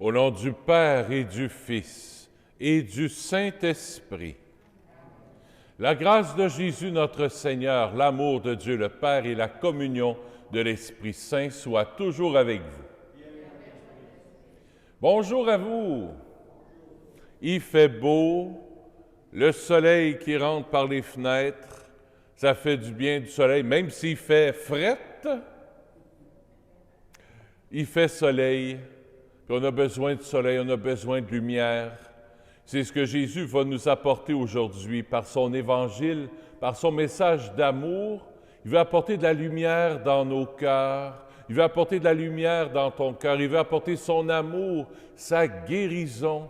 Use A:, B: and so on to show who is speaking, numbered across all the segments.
A: Au nom du Père et du Fils et du Saint-Esprit, la grâce de Jésus notre Seigneur, l'amour de Dieu le Père et la communion de l'Esprit Saint soient toujours avec vous. Bonjour à vous. Il fait beau, le soleil qui rentre par les fenêtres, ça fait du bien du soleil, même s'il fait frette, il fait soleil, puis on a besoin de soleil, on a besoin de lumière. C'est ce que Jésus va nous apporter aujourd'hui par son évangile, par son message d'amour. Il veut apporter de la lumière dans nos cœurs, il veut apporter de la lumière dans ton cœur, il veut apporter son amour, sa guérison,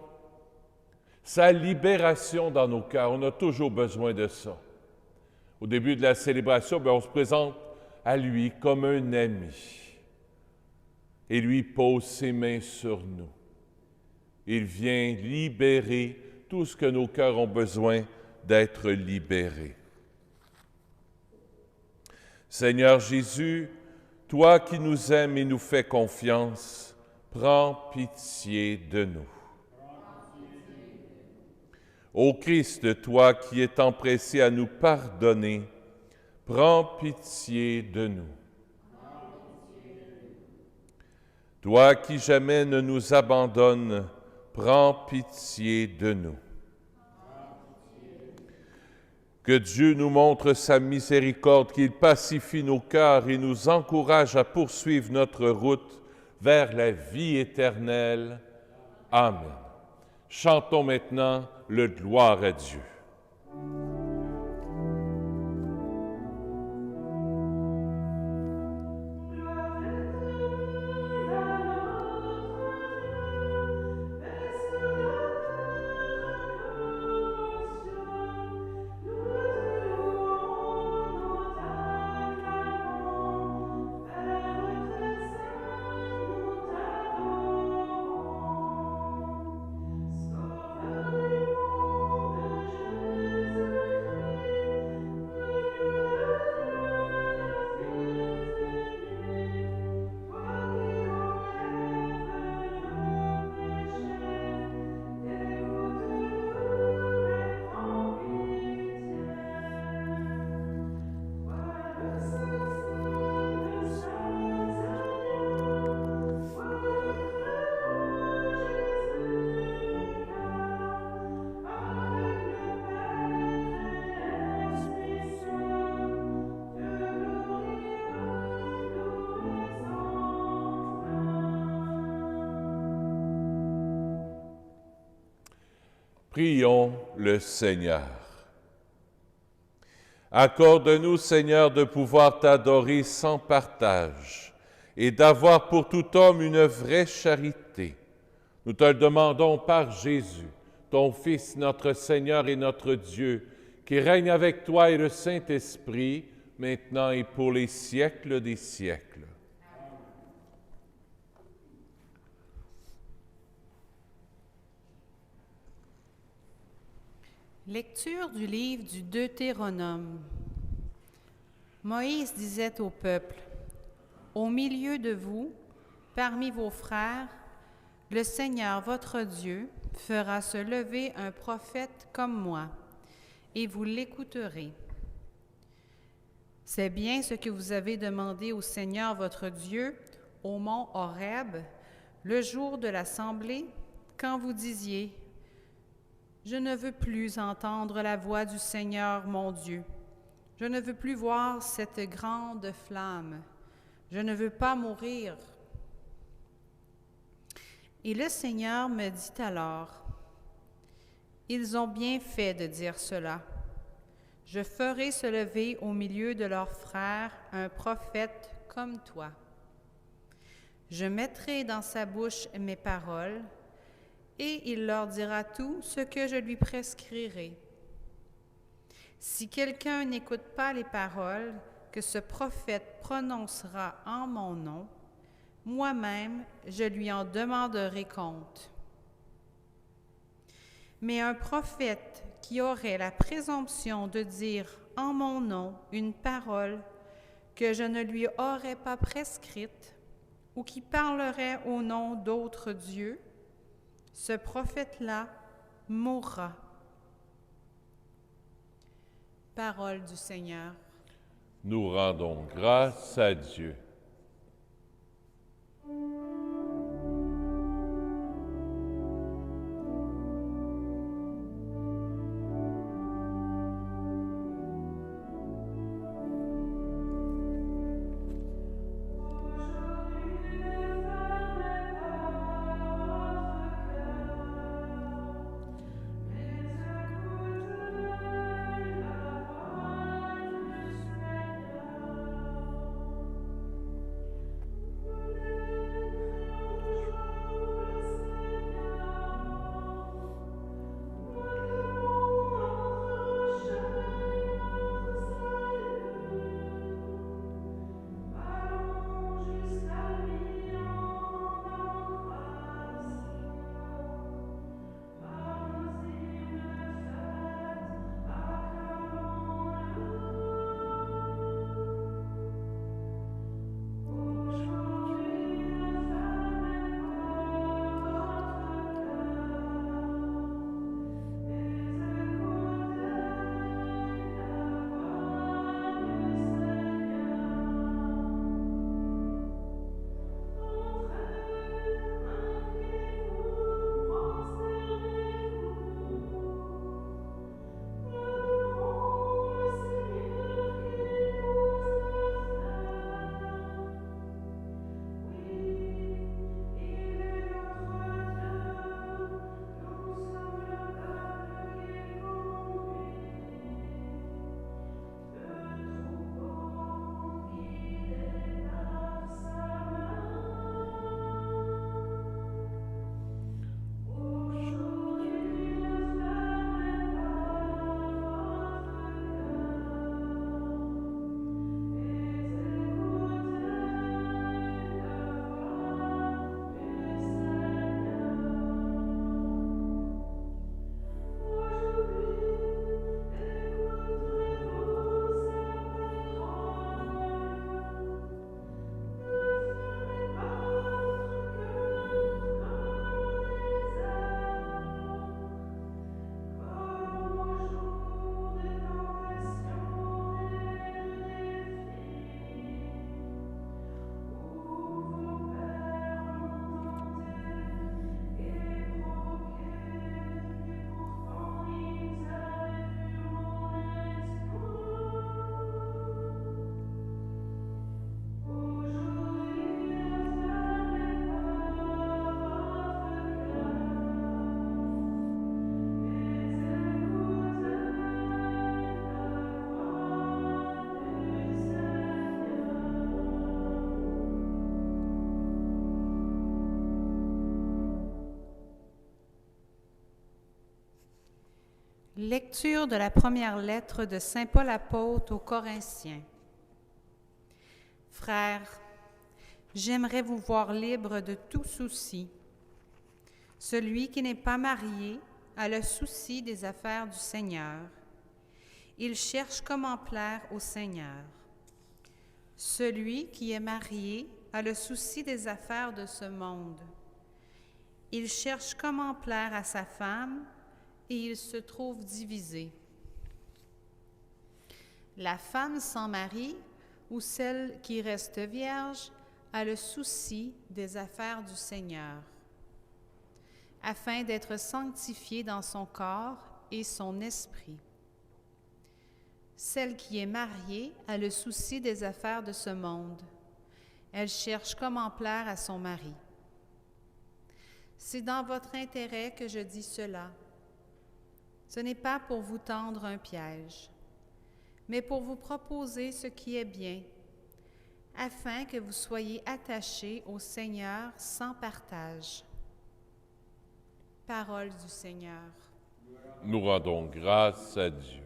A: sa libération dans nos cœurs. On a toujours besoin de ça. Au début de la célébration, on se présente à lui comme un ami. Et lui pose ses mains sur nous. Il vient libérer tout ce que nos cœurs ont besoin d'être libérés. Seigneur Jésus, toi qui nous aimes et nous fais confiance, prends pitié de nous. Ô Christ, toi qui es empressé à nous pardonner, prends pitié de nous. Toi qui jamais ne nous abandonnes, prends pitié de nous. Que Dieu nous montre sa miséricorde, qu'il pacifie nos cœurs et nous encourage à poursuivre notre route vers la vie éternelle. Amen. Chantons maintenant le gloire à Dieu. Prions le Seigneur. Accorde-nous, Seigneur, de pouvoir t'adorer sans partage et d'avoir pour tout homme une vraie charité. Nous te le demandons par Jésus, ton Fils, notre Seigneur et notre Dieu, qui règne avec toi et le Saint-Esprit, maintenant et pour les siècles des siècles.
B: Lecture du livre du Deutéronome. Moïse disait au peuple, « Au milieu de vous, parmi vos frères, le Seigneur votre Dieu fera se lever un prophète comme moi, et vous l'écouterez. C'est bien ce que vous avez demandé au Seigneur votre Dieu au mont Horeb, le jour de l'assemblée, quand vous disiez, « Je ne veux plus entendre la voix du Seigneur mon Dieu. Je ne veux plus voir cette grande flamme. Je ne veux pas mourir. » Et le Seigneur me dit alors, « Ils ont bien fait de dire cela. Je ferai se lever au milieu de leurs frères un prophète comme toi. Je mettrai dans sa bouche mes paroles, et il leur dira tout ce que je lui prescrirai. Si quelqu'un n'écoute pas les paroles que ce prophète prononcera en mon nom, moi-même, je lui en demanderai compte. Mais un prophète qui aurait la présomption de dire en mon nom une parole que je ne lui aurais pas prescrite, ou qui parlerait au nom d'autres dieux, ce prophète-là mourra. Parole du Seigneur.
A: Nous rendons grâce à Dieu.
B: Lecture de la première lettre de saint Paul apôtre aux Corinthiens. Frères, j'aimerais vous voir libres de tout souci. Celui qui n'est pas marié a le souci des affaires du Seigneur. Il cherche comment plaire au Seigneur. Celui qui est marié a le souci des affaires de ce monde. Il cherche comment plaire à sa femme et il se trouve divisé. La femme sans mari ou celle qui reste vierge a le souci des affaires du Seigneur, afin d'être sanctifiée dans son corps et son esprit. Celle qui est mariée a le souci des affaires de ce monde. Elle cherche comment plaire à son mari. C'est dans votre intérêt que je dis cela. Ce n'est pas pour vous tendre un piège, mais pour vous proposer ce qui est bien, afin que vous soyez attachés au Seigneur sans partage. Parole du Seigneur.
A: Nous rendons grâce à Dieu.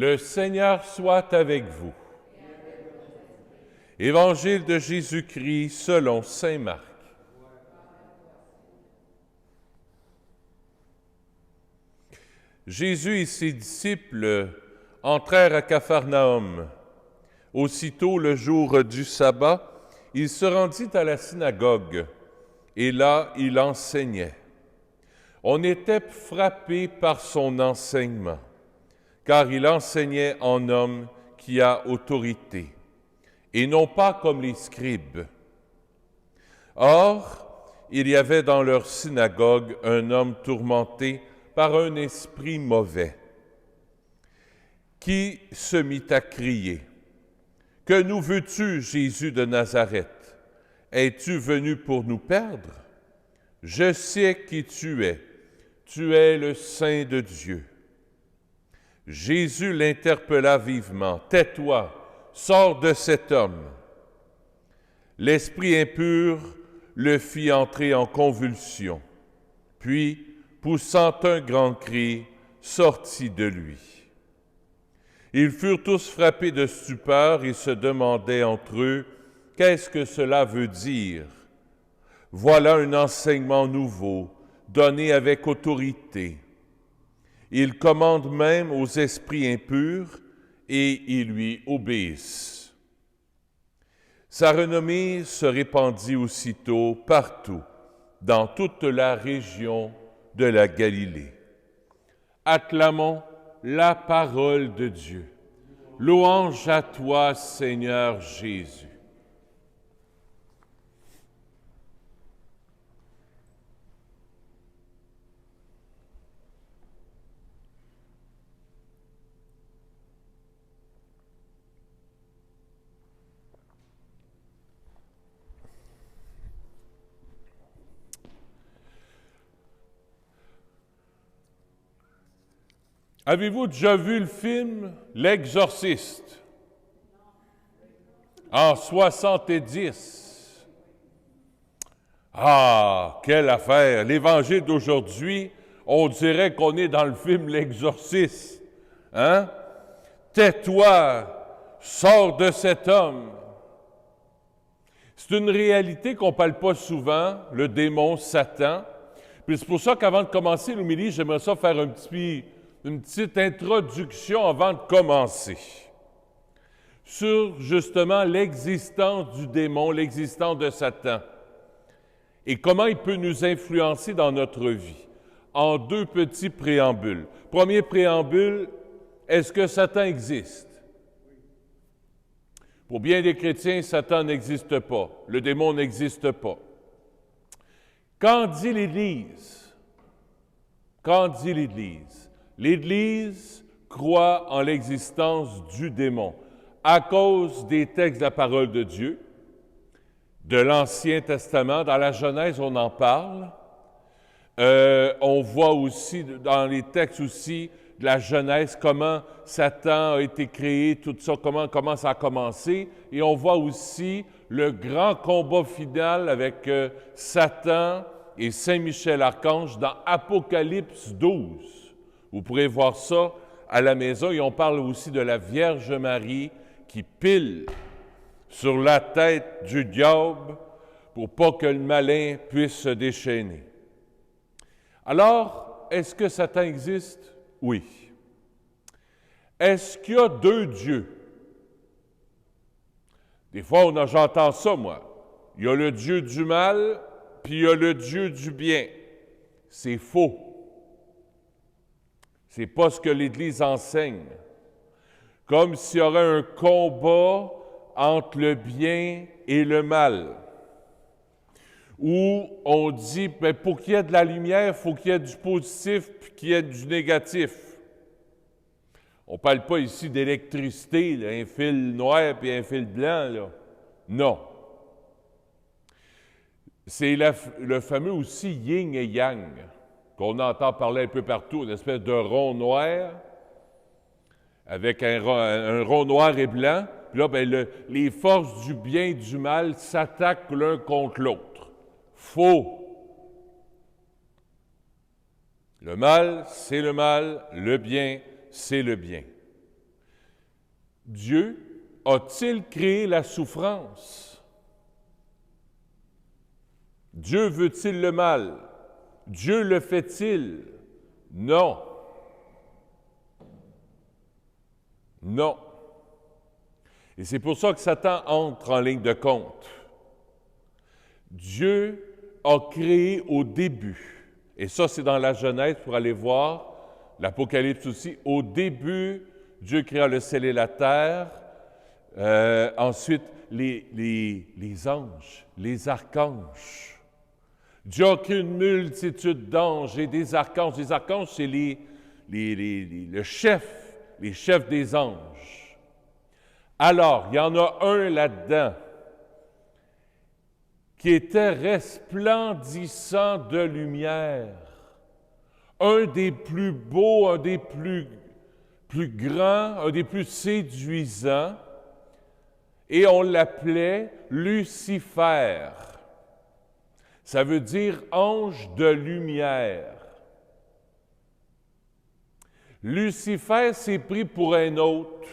A: Le Seigneur soit avec vous. Évangile de Jésus-Christ selon saint Marc. Jésus et ses disciples entrèrent à Capharnaüm. Aussitôt, le jour du sabbat, il se rendit à la synagogue, et là, il enseignait. On était frappé par son enseignement, car il enseignait en homme qui a autorité, et non pas comme les scribes. Or, il y avait dans leur synagogue un homme tourmenté par un esprit mauvais, qui se mit à crier, « Que nous veux-tu, Jésus de Nazareth? Es-tu venu pour nous perdre? Je sais qui tu es le Saint de Dieu. » Jésus l'interpella vivement, « Tais-toi, sors de cet homme. » L'esprit impur le fit entrer en convulsion, puis, poussant un grand cri, sortit de lui. Ils furent tous frappés de stupeur et se demandaient entre eux, « Qu'est-ce que cela veut dire? Voilà un enseignement nouveau, donné avec autorité. Il commande même aux esprits impurs et ils lui obéissent. » Sa renommée se répandit aussitôt partout, dans toute la région de la Galilée. Acclamons la parole de Dieu. Louange à toi, Seigneur Jésus. Avez-vous déjà vu le film L'Exorciste? En 70. Ah, quelle affaire! L'Évangile d'aujourd'hui, on dirait qu'on est dans le film L'Exorciste. Hein? Tais-toi, sors de cet homme. C'est une réalité qu'on ne parle pas souvent, le démon Satan. Puis c'est pour ça qu'avant de commencer l'homélie, j'aimerais ça faire une petite introduction avant de commencer sur justement l'existence du démon, l'existence de Satan et comment il peut nous influencer dans notre vie en deux petits préambules. Premier préambule, est-ce que Satan existe? Pour bien des chrétiens, Satan n'existe pas, le démon n'existe pas. Qu'en dit l'Église? Qu'en dit l'Église? L'Église croit en l'existence du démon à cause des textes de la parole de Dieu, de l'Ancien Testament. Dans la Genèse, on en parle. On voit aussi dans les textes aussi de la Genèse comment Satan a été créé, tout ça, comment ça a commencé. Et on voit aussi le grand combat final avec Satan et Saint Michel-Archange dans Apocalypse 12. Vous pourrez voir ça à la maison. Et on parle aussi de la Vierge Marie qui pile sur la tête du diable pour pas que le malin puisse se déchaîner. Alors, est-ce que Satan existe? Oui. Est-ce qu'il y a deux dieux? Des fois, j'entends ça, moi. Il y a le Dieu du mal, puis il y a le Dieu du bien. C'est faux. C'est pas ce que l'Église enseigne. Comme s'il y aurait un combat entre le bien et le mal. Où on dit, bien, pour qu'il y ait de la lumière, il faut qu'il y ait du positif puis qu'il y ait du négatif. On ne parle pas ici d'électricité, là, un fil noir puis un fil blanc, là. Non. C'est le fameux aussi yin et yang, qu'on entend parler un peu partout, une espèce de rond noir, avec un rond noir et blanc. Puis là, bien, les forces du bien et du mal s'attaquent l'un contre l'autre. Faux. Le mal, c'est le mal. Le bien, c'est le bien. Dieu a-t-il créé la souffrance? Dieu veut-il le mal? Dieu le fait-il? Non. Non. Et c'est pour ça que Satan entre en ligne de compte. Dieu a créé au début, et ça c'est dans la Genèse pour aller voir, l'Apocalypse aussi, au début, Dieu créa le ciel et la terre, ensuite les anges, les archanges. Dieu a créé une multitude d'anges et des archanges. Les archanges, c'est les chefs des anges. Alors, il y en a un là-dedans qui était resplendissant de lumière, un des plus beaux, un des plus grands, un des plus séduisants, et on l'appelait Lucifer. Ça veut dire ange de lumière. Lucifer s'est pris pour un autre.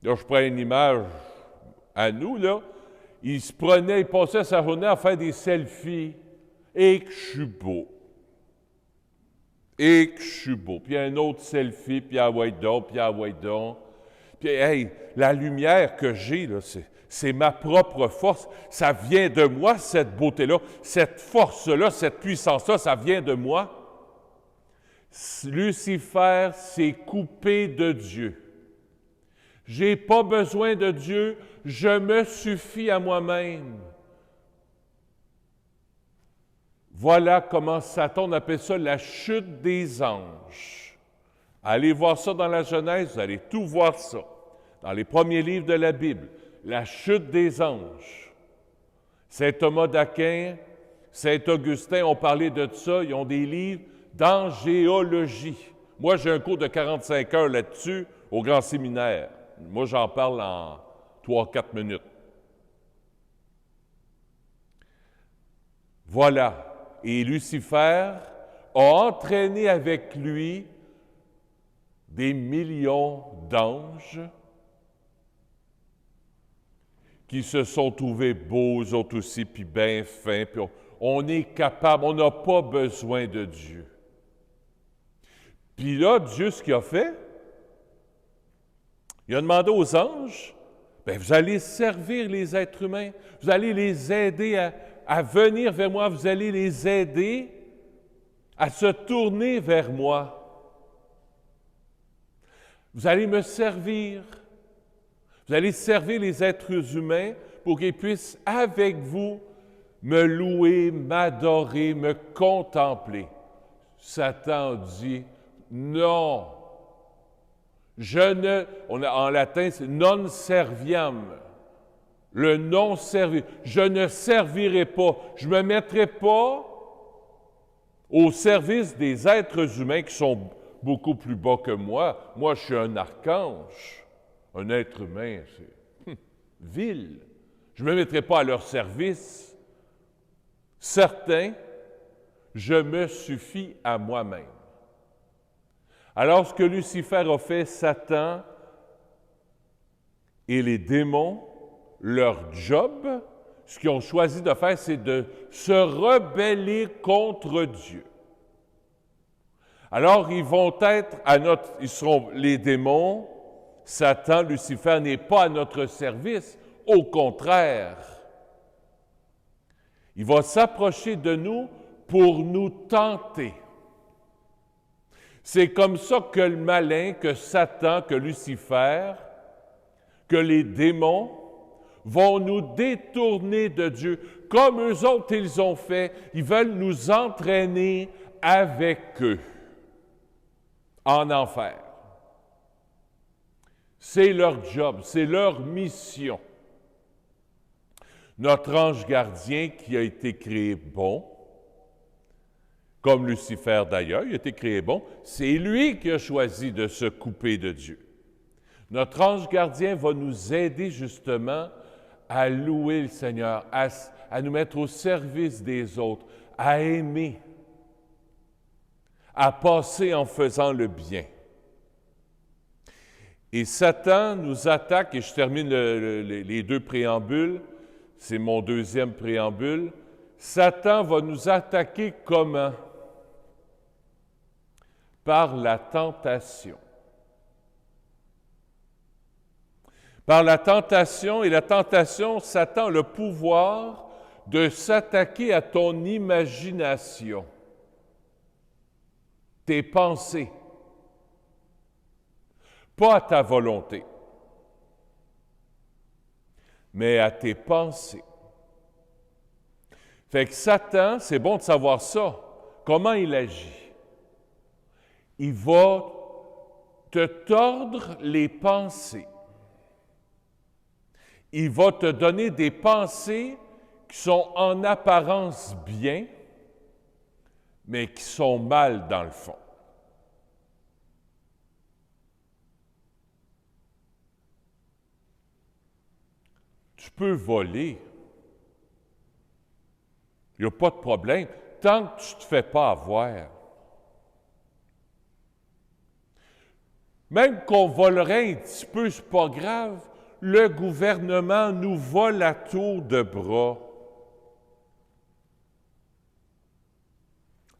A: Là, je prends une image à nous, là. Il passait sa journée à faire des selfies. Et que je suis beau. Et que je suis beau. Puis un autre selfie, puis ah ouais donc, puis ah ouais donc. Puis hey, la lumière que j'ai, là, c'est ma propre force. Ça vient de moi, cette beauté-là, cette force-là, cette puissance-là, ça vient de moi. Lucifer s'est coupé de Dieu. J'ai pas besoin de Dieu, je me suffis à moi-même. Voilà comment Satan, on appelle ça la chute des anges. Allez voir ça dans la Genèse, vous allez tout voir ça. Dans les premiers livres de la Bible, la chute des anges. Saint Thomas d'Aquin, Saint Augustin ont parlé de ça, ils ont des livres d'angéologie. Moi, j'ai un cours de 45 heures là-dessus au Grand Séminaire. Moi, j'en parle en 3-4 minutes. Voilà. Et Lucifer a entraîné avec lui des millions d'anges qui se sont trouvés beaux, eux autres aussi, puis bien fins, puis on est capable, on n'a pas besoin de Dieu. Puis là, Dieu, ce qu'il a fait, il a demandé aux anges, bien, vous allez servir les êtres humains, vous allez les aider à venir vers moi, vous allez les aider à se tourner vers moi. Vous allez me servir. Vous allez servir les êtres humains pour qu'ils puissent, avec vous, me louer, m'adorer, me contempler. Satan dit, non. En latin, c'est non serviam. Le non servir. Je ne servirai pas. Je ne me mettrai pas au service des êtres humains qui sont beaucoup plus bas que moi. Moi, je suis un archange. Un être humain, c'est vil. Je ne me mettrai pas à leur service. Certain, je me suffis à moi-même. Alors, ce que Lucifer a fait, Satan et les démons, leur job, ce qu'ils ont choisi de faire, c'est de se rebeller contre Dieu. Alors, ils vont être ils seront les démons. Satan, Lucifer n'est pas à notre service, au contraire. Il va s'approcher de nous pour nous tenter. C'est comme ça que le malin, que Satan, que Lucifer, que les démons vont nous détourner de Dieu. Comme eux autres, ils ont fait, ils veulent nous entraîner avec eux en enfer. C'est leur job, c'est leur mission. Notre ange gardien qui a été créé bon, comme Lucifer d'ailleurs, il a été créé bon, c'est lui qui a choisi de se couper de Dieu. Notre ange gardien va nous aider justement à louer le Seigneur, à nous mettre au service des autres, à aimer, à passer en faisant le bien. Et Satan nous attaque, et je termine les deux préambules, c'est mon deuxième préambule. Satan va nous attaquer comment? Par la tentation. Par la tentation, et la tentation, Satan a le pouvoir de s'attaquer à ton imagination, tes pensées, pas à ta volonté, mais à tes pensées. Fait que Satan, c'est bon de savoir ça. Comment il agit? Il va te tordre les pensées. Il va te donner des pensées qui sont en apparence bien, mais qui sont mal dans le fond. Tu peux voler. Il n'y a pas de problème, tant que tu ne te fais pas avoir. Même qu'on volerait un petit peu, ce n'est pas grave. Le gouvernement nous vole à tour de bras.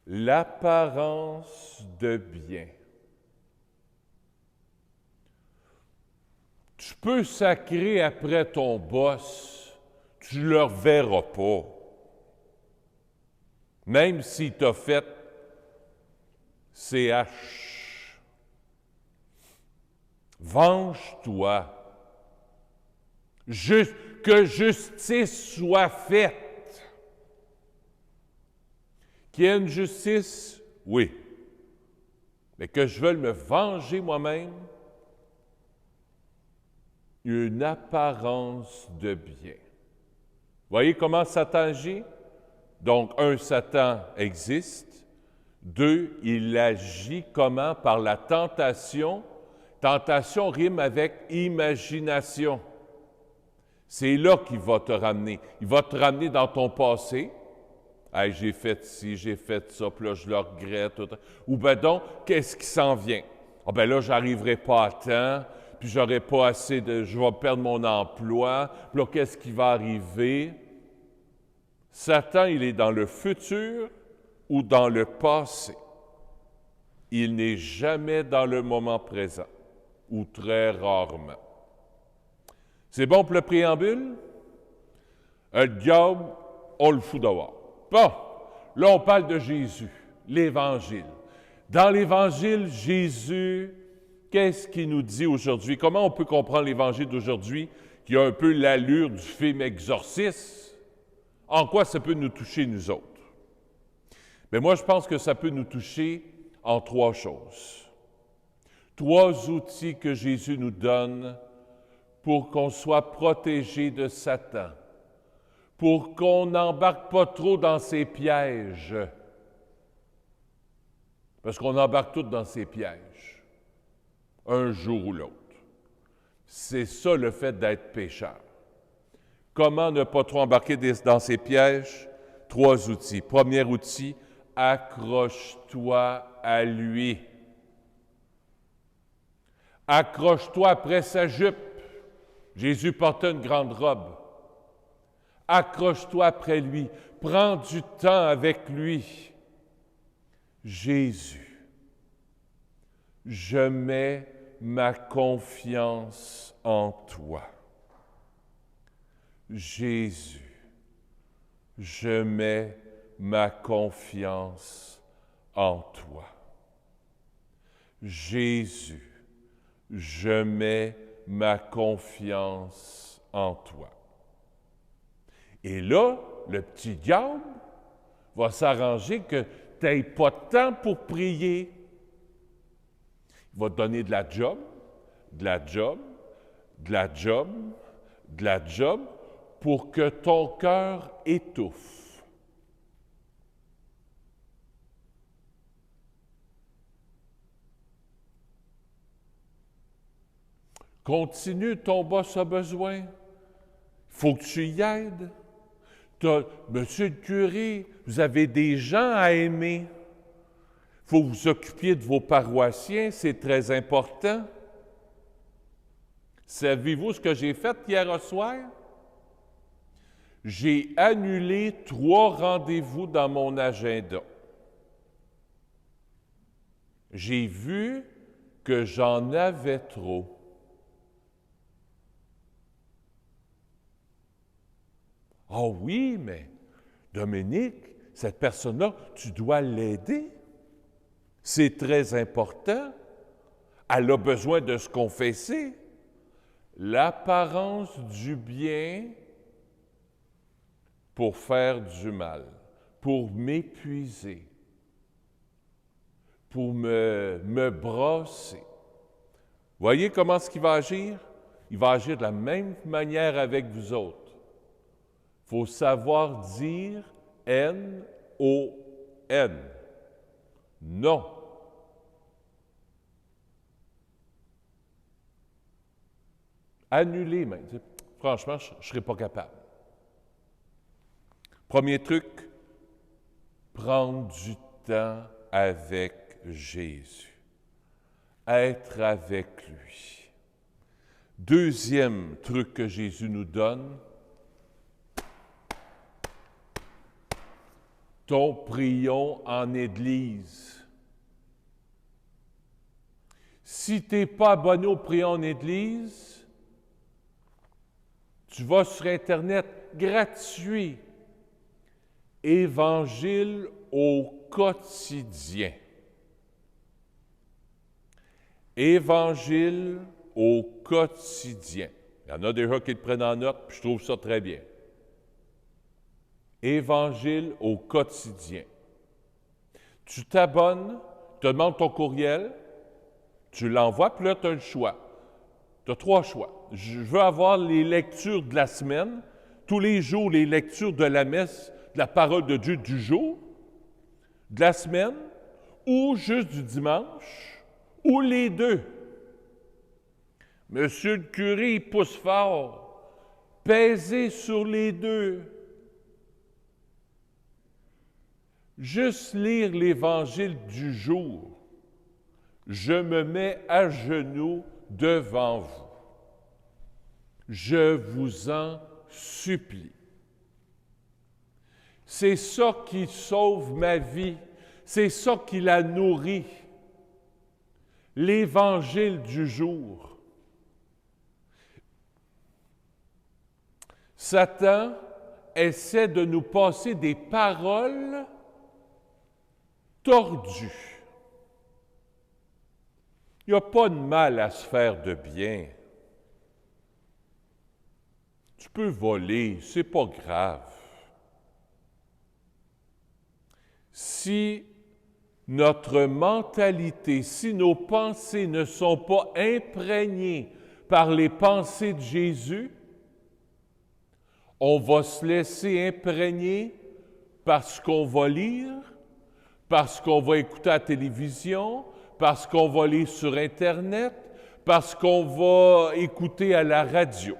A: L'apparence de bien. Tu peux sacrer après ton boss, tu ne le reverras pas. Même s'il t'a fait CH. Venge-toi. Que justice soit faite. Qu'il y ait une justice, oui. Mais que je veuille me venger moi-même, une apparence de bien. Voyez comment Satan agit? Donc, Satan existe. 2, il agit comment? Par la tentation. Tentation rime avec imagination. C'est là qu'il va te ramener. Il va te ramener dans ton passé. Hey, j'ai fait ci, j'ai fait ça, puis là, je le regrette. Ou bien donc, qu'est-ce qui s'en vient? Ah ben là, j'arriverai pas à temps, puis j'aurai pas assez de... Je vais perdre mon emploi, puis là, qu'est-ce qui va arriver? Satan, il est dans le futur ou dans le passé. Il n'est jamais dans le moment présent, ou très rarement. C'est bon pour le préambule? Le diable, on le fout dehors. Bon, là, on parle de Jésus, l'Évangile. Dans l'Évangile, Jésus, qu'est-ce qu'il nous dit aujourd'hui? Comment on peut comprendre l'Évangile d'aujourd'hui qui a un peu l'allure du film Exorciste? En quoi ça peut nous toucher, nous autres? Mais moi, je pense que ça peut nous toucher en 3 choses. 3 outils que Jésus nous donne pour qu'on soit protégé de Satan, pour qu'on n'embarque pas trop dans ses pièges. Parce qu'on embarque tous dans ses pièges, un jour ou l'autre. C'est ça le fait d'être pécheur. Comment ne pas trop embarquer dans ses pièges? 3 outils. Premier outil, accroche-toi à lui. Accroche-toi après sa jupe. Jésus portait une grande robe. Accroche-toi après lui. Prends du temps avec lui. Jésus, je mets ma confiance en toi. Jésus, je mets ma confiance en toi. Jésus, je mets ma confiance en toi. Et là, le petit diable va s'arranger que tu n'aies pas de temps pour prier. Il va te donner de la job, de la job, de la job, de la job, pour que ton cœur étouffe. Continue, ton boss a besoin. Il faut que tu y aides. Monsieur le curé, vous avez des gens à aimer. Il faut vous occuper de vos paroissiens, c'est très important. Savez-vous ce que j'ai fait hier au soir? J'ai annulé 3 rendez-vous dans mon agenda. J'ai vu que j'en avais trop. Ah oui, mais Dominique, cette personne-là, tu dois l'aider. C'est très important. Elle a besoin de se confesser. L'apparence du bien pour faire du mal, pour m'épuiser, pour me brasser. Voyez comment est-ce qu'il va agir? Il va agir de la même manière avec vous autres. Il faut savoir dire N-O-N. Non. Annuler même. Franchement, je ne serais pas capable. Premier truc, prendre du temps avec Jésus. Être avec lui. Deuxième truc que Jésus nous donne, ton prions en Église. Si tu n'es pas abonné au prions en Église, tu vas sur Internet, gratuit. Évangile au quotidien. Évangile au quotidien. Il y en a déjà qui le prennent en note, puis je trouve ça très bien. Évangile au quotidien. Tu t'abonnes, tu demandes ton courriel, tu l'envoies, puis là, tu as le choix. Tu as 3 choix. Je veux avoir les lectures de la semaine, tous les jours, les lectures de la messe, de la parole de Dieu du jour, de la semaine, ou juste du dimanche, ou les deux. Monsieur le curé, il pousse fort. Pèsez sur les deux. Juste lire l'Évangile du jour. Je me mets à genoux devant vous. Je vous en supplie. C'est ça qui sauve ma vie. C'est ça qui la nourrit. L'Évangile du jour. Satan essaie de nous passer des paroles tordues. Il n'y a pas de mal à se faire de bien. Tu peux voler, c'est pas grave. Si notre mentalité, si nos pensées ne sont pas imprégnées par les pensées de Jésus, on va se laisser imprégner par ce qu'on va lire, parce qu'on va écouter à la télévision, parce qu'on va lire sur Internet, parce qu'on va écouter à la radio.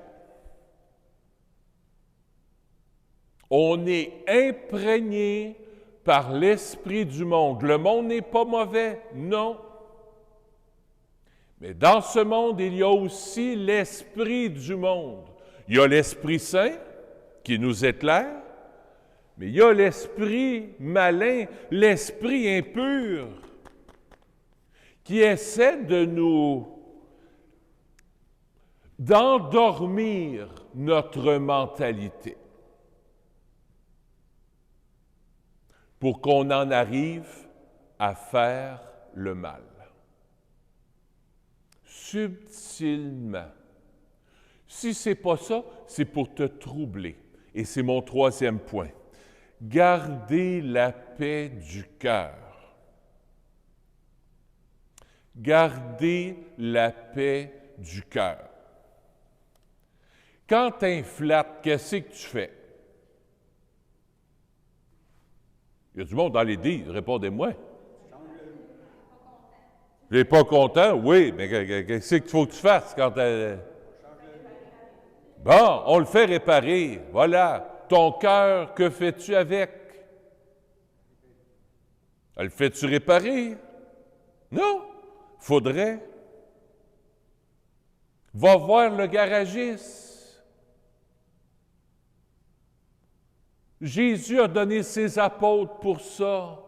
A: On est imprégné par l'esprit du monde. Le monde n'est pas mauvais, non. Mais dans ce monde, il y a aussi l'esprit du monde. Il y a l'Esprit Saint qui nous éclaire, mais il y a l'esprit malin, l'esprit impur, qui essaie d'endormir notre mentalité pour qu'on en arrive à faire le mal. Subtilement. Si ce n'est pas ça, c'est pour te troubler. Et c'est mon 3e point. Gardez la paix du cœur. Gardez la paix du cœur. Quand tu inflates, qu'est-ce que tu fais? Il y a du monde dans les dits, répondez-moi. Tu n'es pas content? Oui, mais qu'est-ce qu'il faut que tu fasses quand Bon, on le fait réparer. Voilà. Ton cœur, que fais-tu avec? Le fais-tu réparer? Non. Faudrait Va voir le garagiste. Jésus a donné ses apôtres pour ça.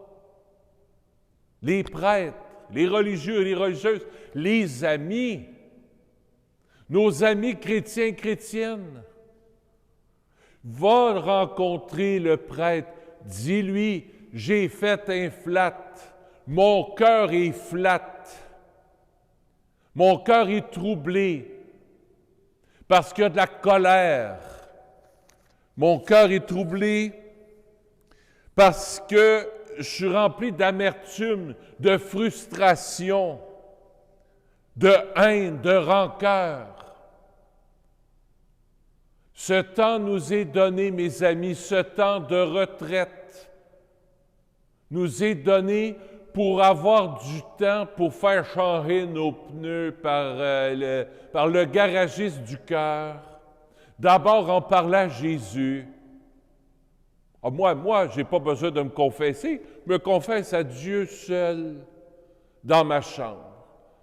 A: Les prêtres, les religieux et les religieuses, les amis, nos amis chrétiens, chrétiennes. Va rencontrer le prêtre, dis-lui, j'ai fait un flat, mon cœur est flat, mon cœur est troublé, parce qu'il y a de la colère. Mon cœur est troublé parce que je suis rempli d'amertume, de frustration, de haine, de rancœur. Ce temps nous est donné, mes amis, ce temps de retraite nous est donné pour avoir du temps pour faire changer nos pneus par le garagiste du cœur. D'abord en parlant à Jésus. Ah, moi, je n'ai pas besoin de me confesser. Je me confesse à Dieu seul dans ma chambre.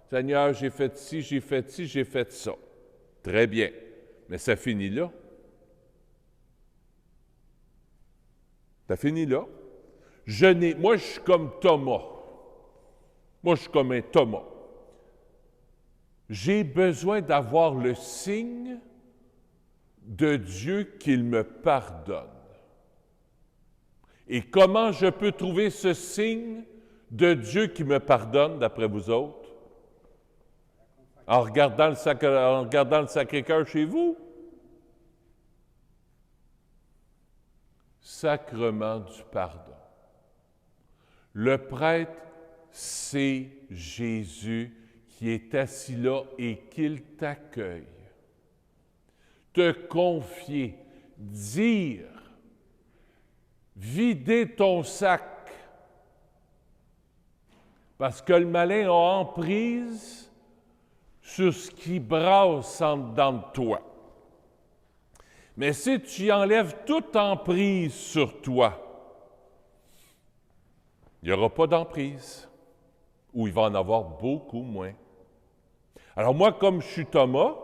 A: Seigneur, j'ai fait ci, j'ai fait ci, j'ai fait ça. Très bien. Mais ça finit là. Ça finit là. Moi, je suis comme Thomas. Moi, je suis comme un Thomas. J'ai besoin d'avoir le signe de Dieu qu'il me pardonne. Et comment je peux trouver ce signe de Dieu qui me pardonne, d'après vous autres? En regardant le Sacré-Cœur chez vous? Sacrement du pardon. Le prêtre, c'est Jésus qui est assis là et qu'il t'accueille. Te confier, dire, vider ton sac, parce que le malin a emprise sur ce qui brasse en dedans de toi. Mais si tu enlèves toute emprise sur toi, il n'y aura pas d'emprise, ou il va en avoir beaucoup moins. Alors moi, comme je suis Thomas,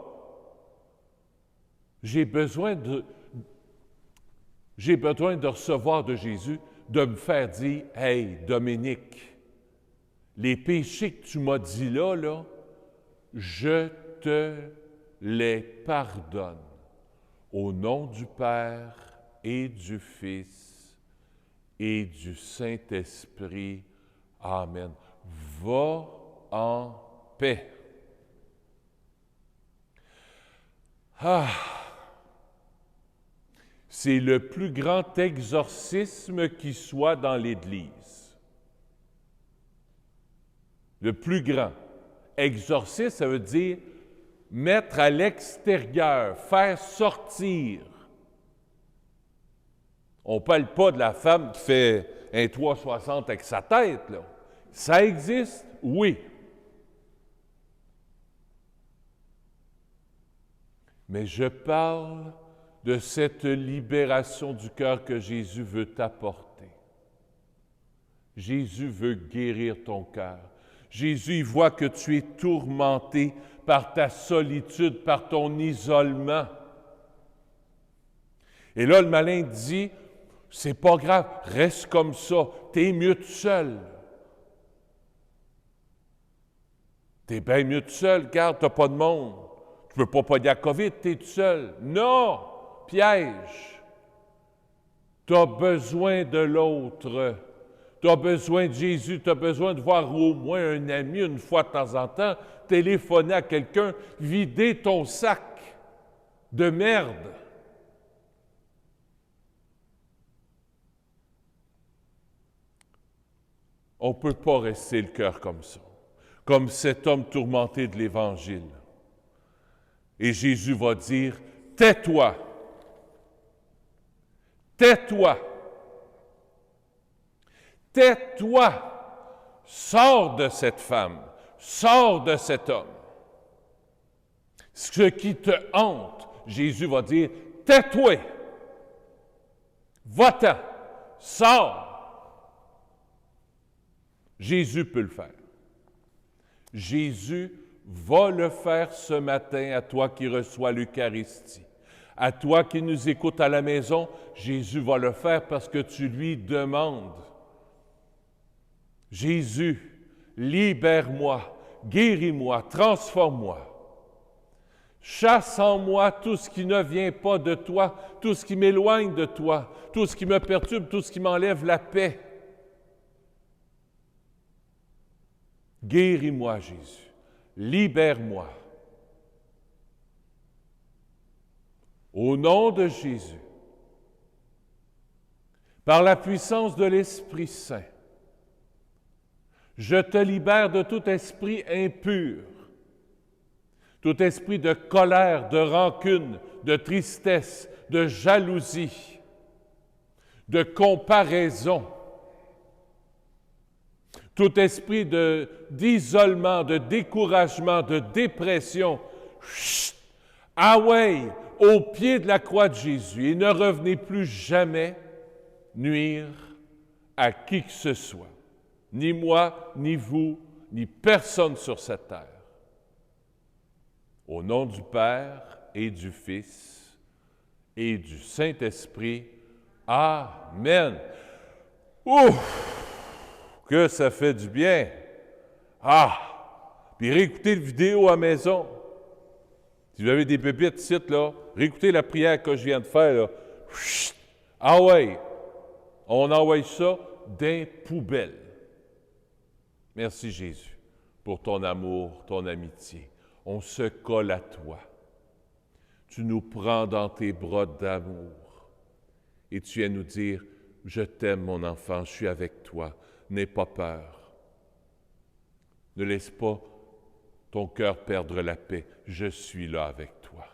A: j'ai besoin de recevoir de Jésus, de me faire dire « Hey, Dominique, les péchés que tu m'as dit là, je te les pardonne. Au nom du Père et du Fils et du Saint-Esprit. Amen. Va en paix. » Ah! C'est le plus grand exorcisme qui soit dans l'Église. Le plus grand. Exorcisme, ça veut dire mettre à l'extérieur, faire sortir. On ne parle pas de la femme qui fait un 360 avec sa tête, là. Ça existe? Oui. Mais je parle de cette libération du cœur que Jésus veut t'apporter. Jésus veut guérir ton cœur. Jésus, il voit que tu es tourmenté par ta solitude, par ton isolement. Et là, le malin dit, c'est pas grave, reste comme ça, t'es mieux tout seul. T'es bien mieux tout seul, regarde, t'as pas de monde. Tu peux pas pogner la COVID, t'es tout seul. Non! Piège. Tu as besoin de l'autre. Tu as besoin de Jésus. Tu as besoin de voir au moins un ami une fois de temps en temps, téléphoner à quelqu'un, vider ton sac de merde. On ne peut pas rester le cœur comme ça, comme cet homme tourmenté de l'Évangile. Et Jésus va dire, « Tais-toi! Tais-toi! Tais-toi! Sors de cette femme! Sors de cet homme! » Ce qui te hante, Jésus va dire, « Tais-toi! Va-t'en! Sors! » Jésus peut le faire. Jésus va le faire ce matin à toi qui reçois l'Eucharistie. À toi qui nous écoutes à la maison, Jésus va le faire parce que tu lui demandes. Jésus, libère-moi, guéris-moi, transforme-moi. Chasse en moi tout ce qui ne vient pas de toi, tout ce qui m'éloigne de toi, tout ce qui me perturbe, tout ce qui m'enlève la paix. Guéris-moi, Jésus. Libère-moi. Au nom de Jésus, par la puissance de l'Esprit Saint, je te libère de tout esprit impur, tout esprit de colère, de rancune, de tristesse, de jalousie, de comparaison, tout esprit d'isolement, de découragement, de dépression. Chut! Away, au pied de la croix de Jésus, et ne revenez plus jamais nuire à qui que ce soit, ni moi, ni vous, ni personne sur cette terre. Au nom du Père et du Fils et du Saint-Esprit, Amen. Ouf! Que ça fait du bien! Puis réécoutez la vidéo à la maison. Si vous avez des pépites ici, là, réécoutez la prière que je viens de faire, là. Chut! Ah ouais! On envoie ça d'un poubelle. Merci Jésus pour ton amour, ton amitié. On se colle à toi. Tu nous prends dans tes bras d'amour et tu viens nous dire, je t'aime mon enfant, je suis avec toi, n'aie pas peur. Ne laisse pas ton cœur perdre la paix, je suis là avec toi.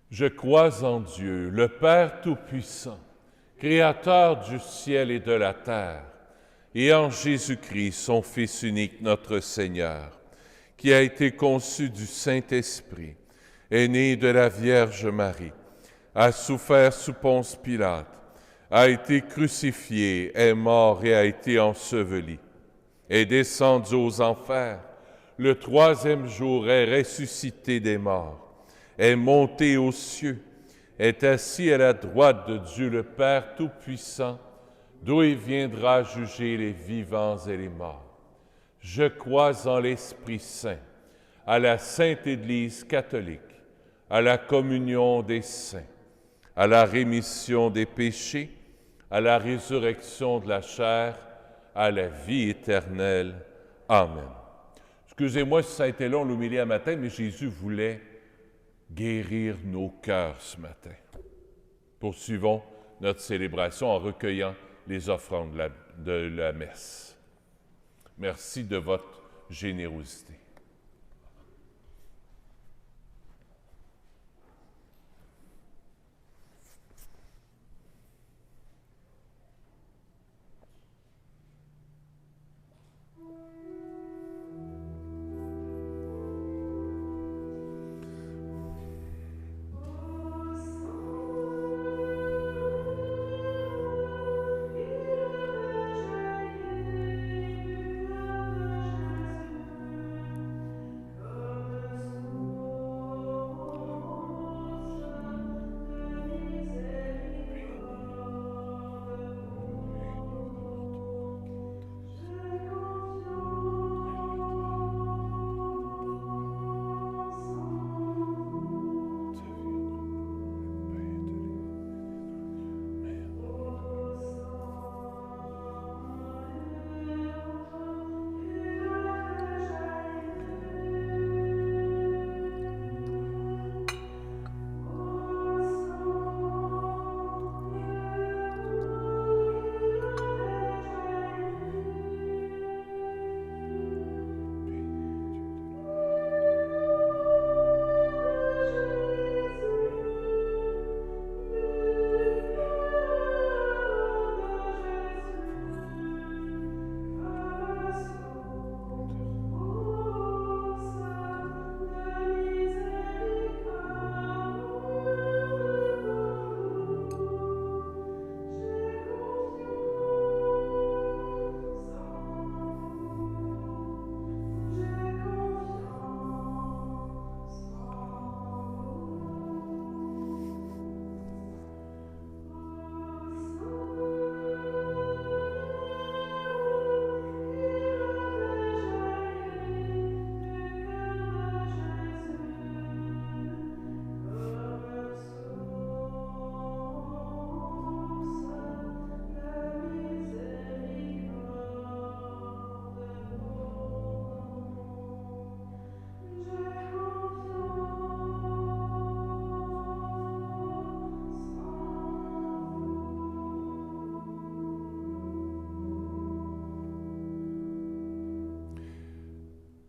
A: Je crois en Dieu, le Père Tout-Puissant, Créateur du ciel et de la terre, et en Jésus-Christ, son Fils unique, notre Seigneur, qui a été conçu du Saint-Esprit, est né de la Vierge Marie, a souffert sous Ponce Pilate, a été crucifié, est mort et a été enseveli, est descendu aux enfers, le troisième jour est ressuscité des morts, est monté aux cieux, est assis à la droite de Dieu le Père Tout-Puissant, d'où il viendra juger les vivants et les morts. Je crois en l'Esprit Saint, à la Sainte Église catholique, à la communion des saints, à la rémission des péchés, à la résurrection de la chair, à la vie éternelle. Amen. Excusez-moi si ça a été long l'homélie à matin, mais Jésus voulait guérir nos cœurs ce matin. Poursuivons notre célébration en recueillant les offrandes de la messe. Merci de votre générosité.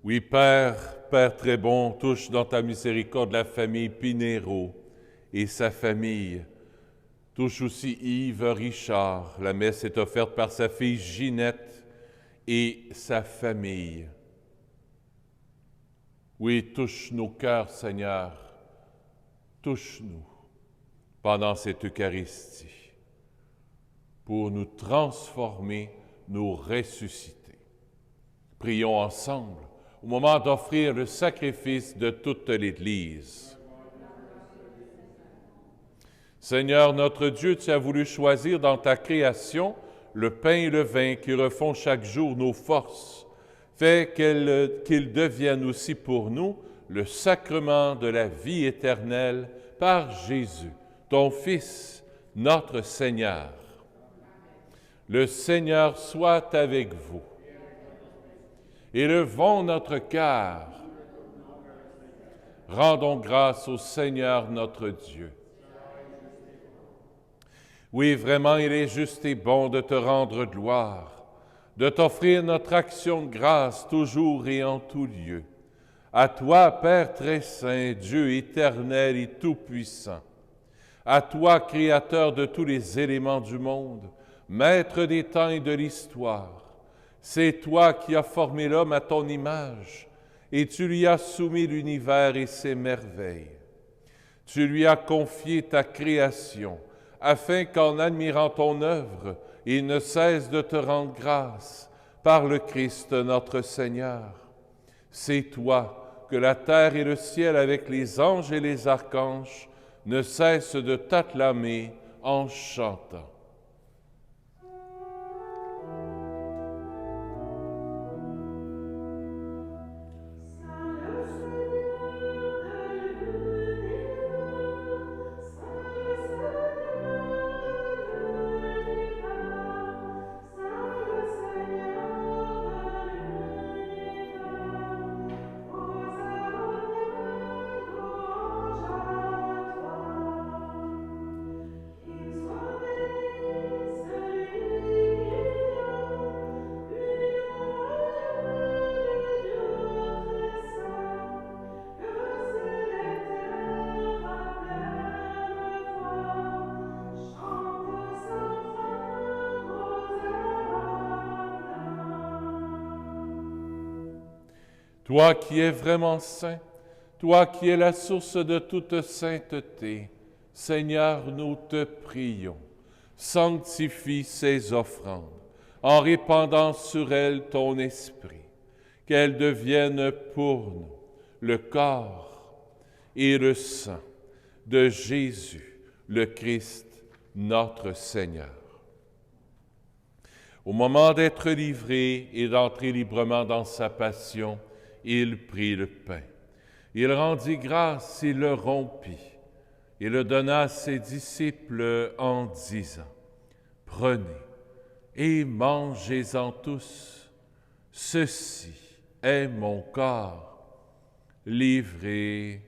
A: Oui, Père, Père très bon, touche dans ta miséricorde la famille Pinero et sa famille. Touche aussi Yves Richard. La messe est offerte par sa fille Ginette et sa famille. Oui, touche nos cœurs, Seigneur. Touche-nous pendant cette Eucharistie pour nous transformer, nous ressusciter. Prions ensemble au moment d'offrir le sacrifice de toute l'Église. Seigneur notre Dieu, tu as voulu choisir dans ta création le pain et le vin qui refont chaque jour nos forces. Fais qu'ils deviennent aussi pour nous le sacrement de la vie éternelle par Jésus, ton Fils, notre Seigneur. Le Seigneur soit avec vous. Élevons notre cœur. Rendons grâce au Seigneur notre Dieu. Oui, vraiment, il est juste et bon de te rendre gloire, de t'offrir notre action de grâce toujours et en tout lieu. À toi, Père très saint, Dieu éternel et tout-puissant, à toi, Créateur de tous les éléments du monde, Maître des temps et de l'histoire, c'est toi qui as formé l'homme à ton image, et tu lui as soumis l'univers et ses merveilles. Tu lui as confié ta création, afin qu'en admirant ton œuvre, il ne cesse de te rendre grâce par le Christ notre Seigneur. C'est toi que la terre et le ciel, avec les anges et les archanges, ne cessent de t'acclamer en chantant. Toi qui es vraiment saint, toi qui es la source de toute sainteté, Seigneur, nous te prions, sanctifie ces offrandes en répandant sur elles ton esprit, qu'elles deviennent pour nous le corps et le sang de Jésus, le Christ, notre Seigneur. Au moment d'être livré et d'entrer librement dans sa passion, il prit le pain. Il rendit grâce, il le rompit, et le donna à ses disciples en disant, « Prenez et mangez-en tous, ceci est mon corps livré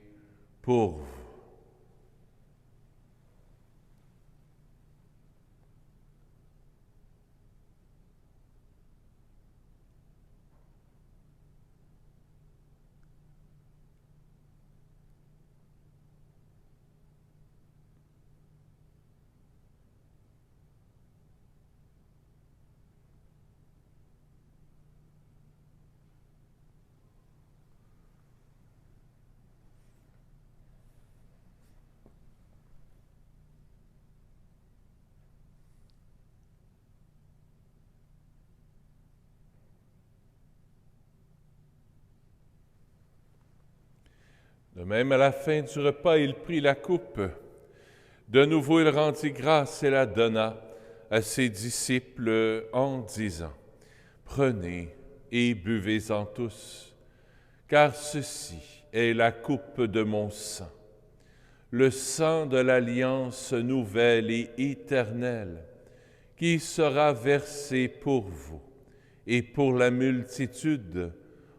A: pour vous. » De même, à la fin du repas, il prit la coupe. De nouveau, il rendit grâce et la donna à ses disciples en disant, « Prenez et buvez-en tous, car ceci est la coupe de mon sang, le sang de l'alliance nouvelle et éternelle, qui sera versé pour vous et pour la multitude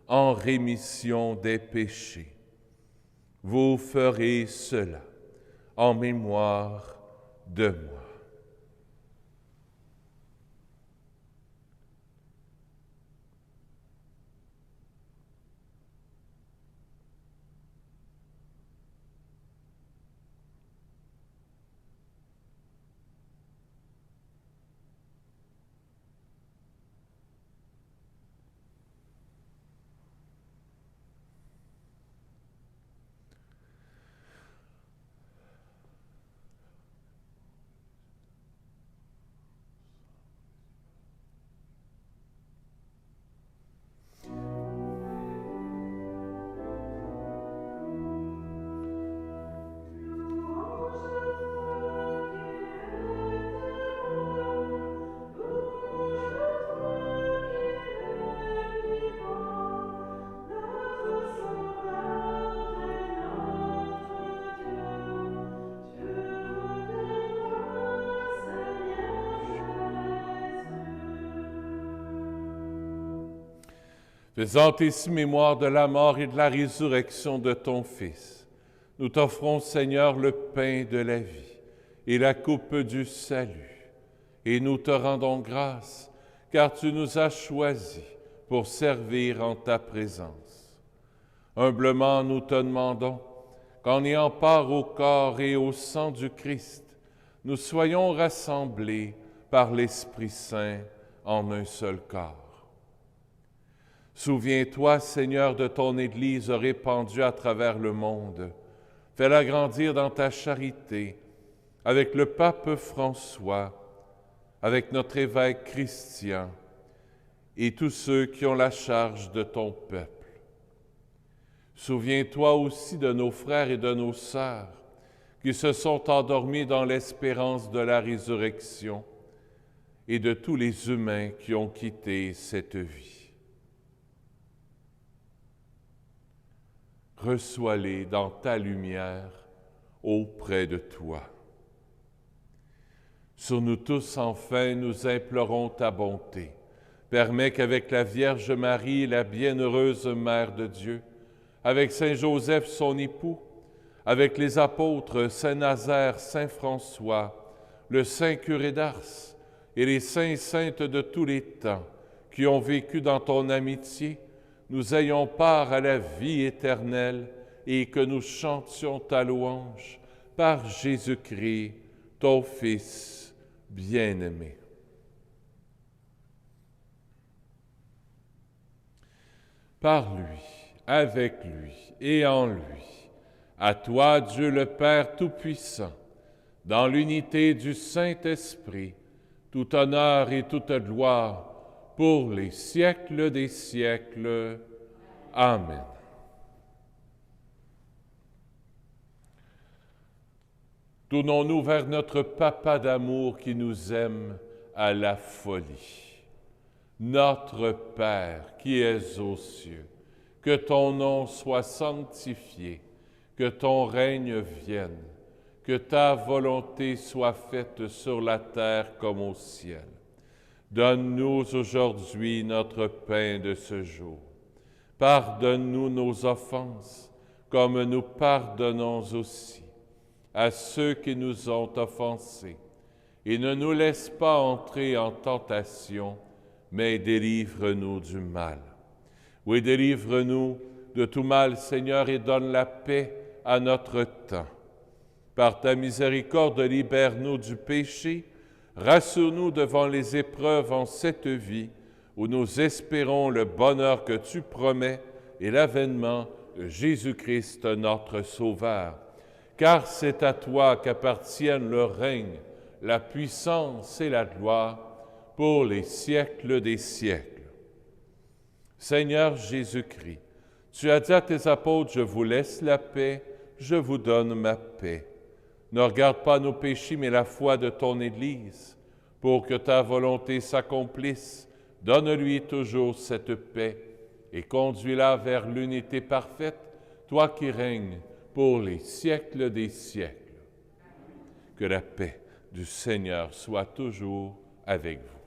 A: en rémission des péchés. Vous ferez cela en mémoire de moi. » Faisant ici mémoire de la mort et de la résurrection de ton Fils, nous t'offrons, Seigneur, le pain de la vie et la coupe du salut. Et nous te rendons grâce, car tu nous as choisis pour servir en ta présence. Humblement, nous te demandons qu'en ayant part au corps et au sang du Christ, nous soyons rassemblés par l'Esprit Saint en un seul corps. Souviens-toi, Seigneur, de ton Église répandue à travers le monde. Fais-la grandir dans ta charité, avec le pape François, avec notre évêque Christian et tous ceux qui ont la charge de ton peuple. Souviens-toi aussi de nos frères et de nos sœurs qui se sont endormis dans l'espérance de la résurrection et de tous les humains qui ont quitté cette vie. Reçois-les dans ta lumière auprès de toi. Sur nous tous, enfin, nous implorons ta bonté. Permets qu'avec la Vierge Marie, la bienheureuse Mère de Dieu, avec Saint Joseph, son époux, avec les apôtres Saint Nazaire, Saint François, le Saint Curé d'Ars et les saints et saintes de tous les temps qui ont vécu dans ton amitié, nous ayons part à la vie éternelle et que nous chantions ta louange par Jésus-Christ, ton Fils bien-aimé. Par lui, avec lui et en lui, à toi, Dieu le Père Tout-Puissant, dans l'unité du Saint-Esprit, tout honneur et toute gloire pour les siècles des siècles. Amen. Tournons-nous vers notre Papa d'amour qui nous aime à la folie. Notre Père qui es aux cieux, que ton nom soit sanctifié, que ton règne vienne, que ta volonté soit faite sur la terre comme au ciel. Donne-nous aujourd'hui notre pain de ce jour. Pardonne-nous nos offenses, comme nous pardonnons aussi à ceux qui nous ont offensés. Et ne nous laisse pas entrer en tentation, mais délivre-nous du mal. Oui, délivre-nous de tout mal, Seigneur, et donne la paix à notre temps. Par ta miséricorde, libère-nous du péché, rassure-nous devant les épreuves en cette vie, où nous espérons le bonheur que tu promets et l'avènement de Jésus-Christ, notre Sauveur. Car c'est à toi qu'appartiennent le règne, la puissance et la gloire pour les siècles des siècles. Seigneur Jésus-Christ, tu as dit à tes apôtres, je vous laisse la paix, je vous donne ma paix. Ne regarde pas nos péchés, mais la foi de ton Église, pour que ta volonté s'accomplisse. Donne-lui toujours cette paix et conduis-la vers l'unité parfaite, toi qui règnes pour les siècles des siècles. Que la paix du Seigneur soit toujours avec vous.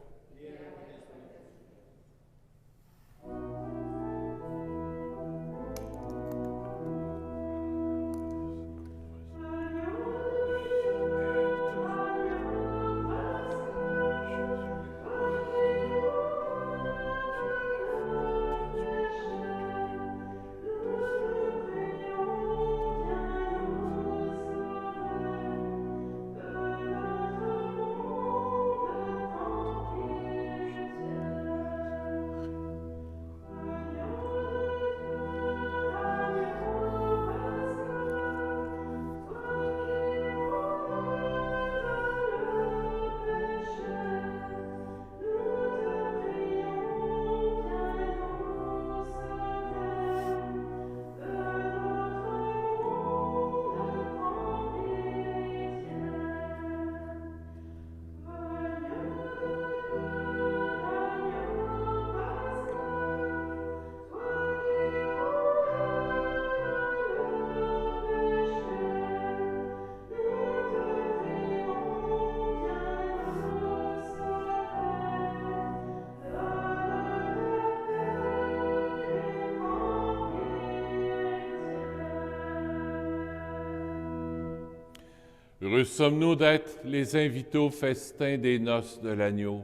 A: Heureux sommes-nous d'être les invités au festin des noces de l'agneau.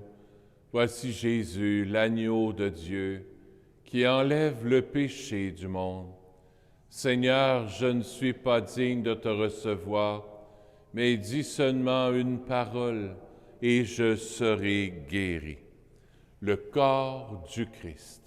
A: Voici Jésus, l'agneau de Dieu, qui enlève le péché du monde. Seigneur, je ne suis pas digne de te recevoir, mais dis seulement une parole, et je serai guéri. Le corps du Christ.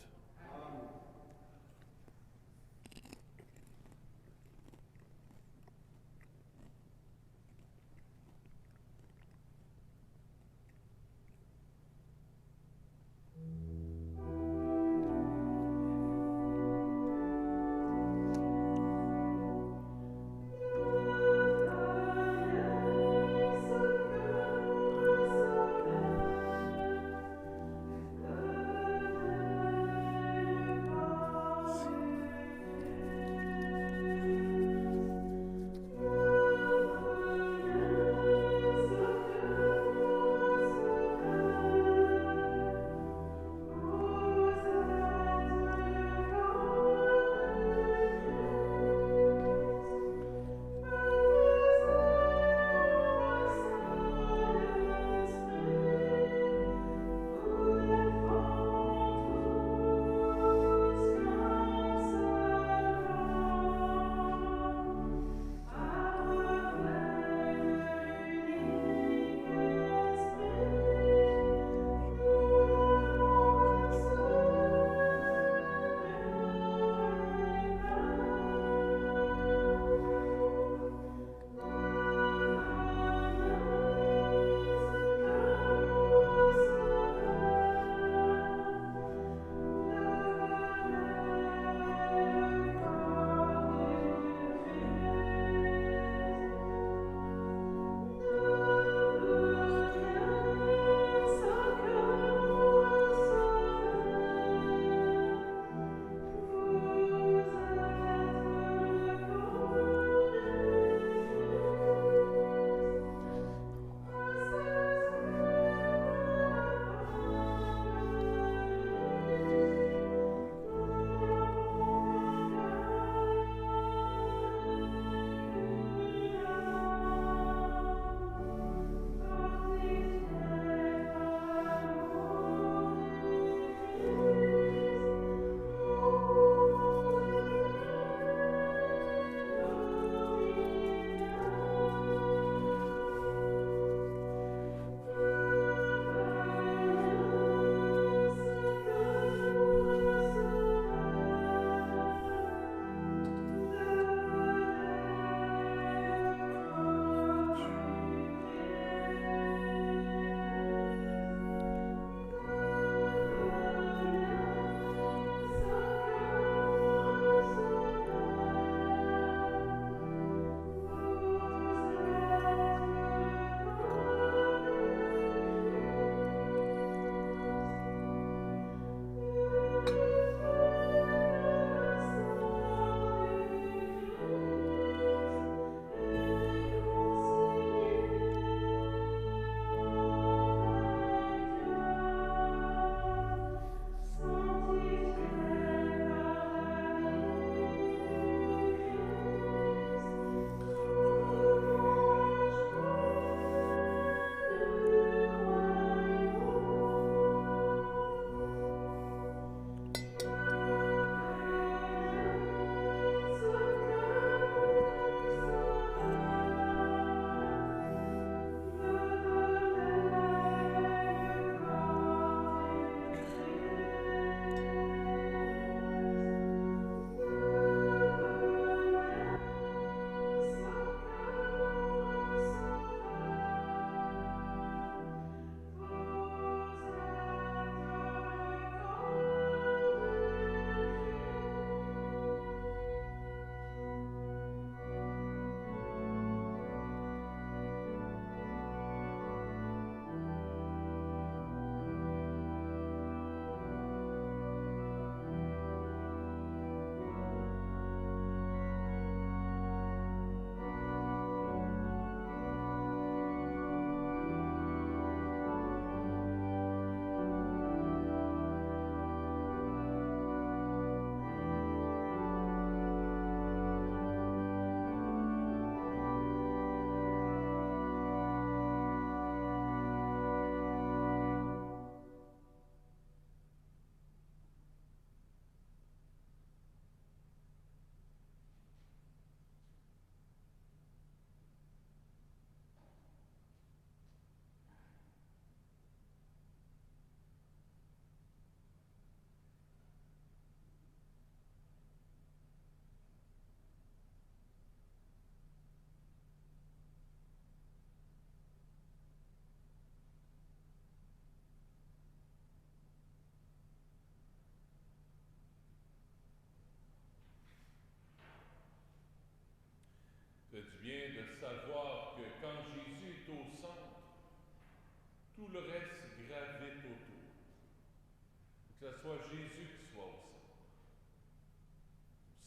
A: soit Jésus qui soit au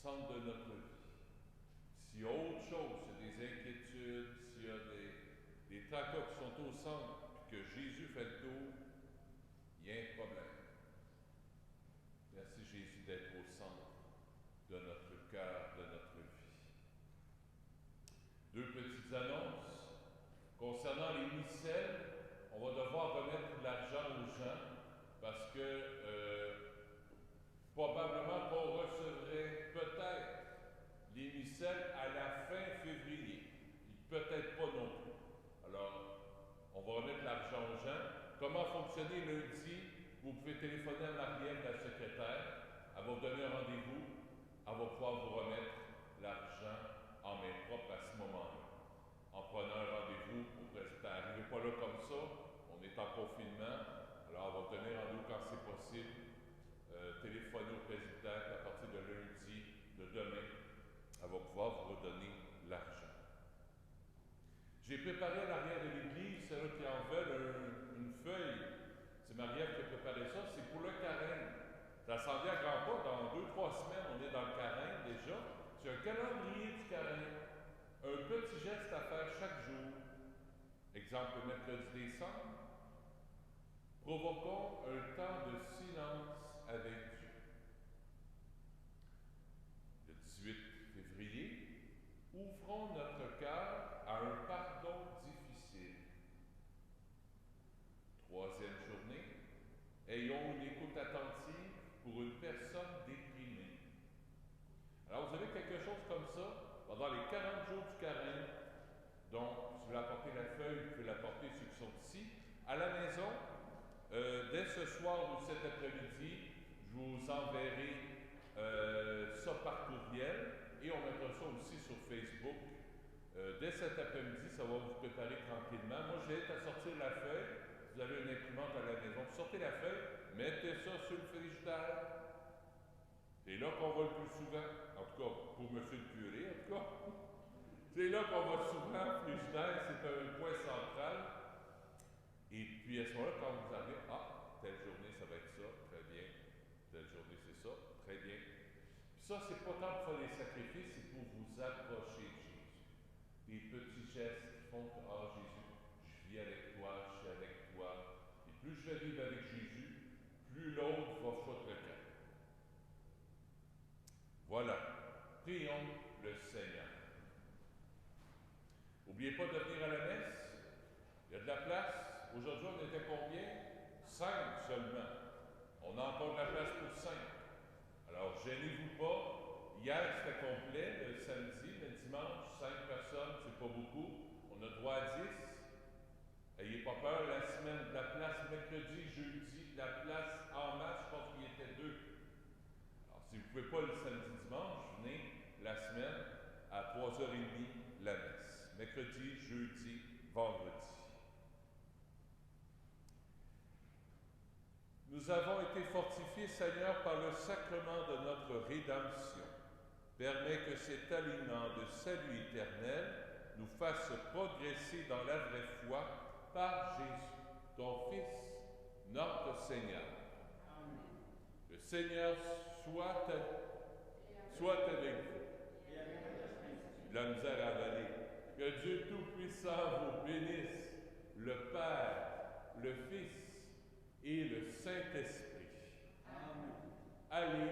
A: centre de notre vie. S'il y a autre chose, s'il y a des inquiétudes, s'il y a des tracas qui sont au centre, puis que Jésus fait le tour, il y a un problème. Merci Jésus d'être au centre de notre cœur, de notre vie. Deux petites annonces. Concernant les micelles, on va devoir remettre de l'argent aux gens parce que probablement qu'on recevrait peut-être les micelles à la fin février. Peut-être pas non plus. Alors, on va remettre l'argent aux gens. Comment fonctionner lundi? Vous pouvez téléphoner à Marielle, la secrétaire. Elle va vous donner un rendez-vous. Elle va pouvoir vous remettre l'argent en main propre à ce moment-là. En prenant un rendez-vous, n'arrivez pas là comme ça. On est en confinement. Alors, on va vous donner rendez-vous quand c'est possible. Téléphoner au président à partir de lundi, de demain. Elle va pouvoir vous redonner l'argent. J'ai préparé à l'arrière de l'église, ceux qui en veulent une feuille. C'est Marie-Ève qui a préparé ça, c'est pour le carême. Ça s'en vient à grands pas, dans 2-3 semaines, on est dans le carême déjà. C'est un calendrier du carême. Un petit geste à faire chaque jour. Exemple, le mercredi décembre. Provoquons un temps de silence avec Dieu. Le 18 février, ouvrons notre cœur à un pardon difficile. Troisième journée, ayons une écoute attentive pour une personne déprimée. Alors, vous avez quelque chose comme ça pendant les 40 jours du carême. Donc, si vous voulez apporter la feuille, vous pouvez l'apporter ceux qui sont ici. À la maison, dès ce soir ou cet après-midi, je vous enverrai ça par courriel et on mettra ça aussi sur Facebook. Dès cet après-midi, ça va vous préparer tranquillement. Moi, j'ai à sortir la feuille. Vous avez une imprimante à la maison. Sortez la feuille, mettez ça sur le frigidaire. C'est là qu'on va le plus souvent. En tout cas, pour M. le curé, en tout cas. C'est là qu'on va souvent, le frigidaire, c'est un point central. Et puis à ce moment-là, quand vous arrivez, telle journée, ça va être ça, très bien. Telle journée, c'est ça, très bien. Puis ça, c'est pas tant pour faire des sacrifices, c'est pour vous approcher de Jésus. Des petits gestes qui font que, Jésus, je vis avec toi, je suis avec toi. Et plus je vais vivre avec Jésus, plus l'autre va foutre le camp. Voilà. Prions le Seigneur. N'oubliez pas de venir à la messe. Il y a de la place. Aujourd'hui, on était combien? 5 seulement. On a encore de la place pour 5. Alors, gênez-vous pas. Hier, c'était complet, le samedi, le dimanche, 5 personnes, c'est pas beaucoup. On a droit à 10. Ayez pas peur, la semaine, de la place mercredi, jeudi, de la place en masse, je pense qu'il y était 2. Alors, si vous ne pouvez pas le samedi, dimanche, venez la semaine à 3h30 la messe. Mercredi, jeudi, vendredi. Nous avons été fortifiés, Seigneur, par le sacrement de notre rédemption. Permets que cet aliment de salut éternel nous fasse progresser dans la vraie foi par Jésus, ton Fils, notre Seigneur. Amen. Le Seigneur soit avec vous. La misère avalée. Que Dieu Tout-Puissant vous bénisse, le Père, le Fils et le Saint-Esprit. Amen. Allez,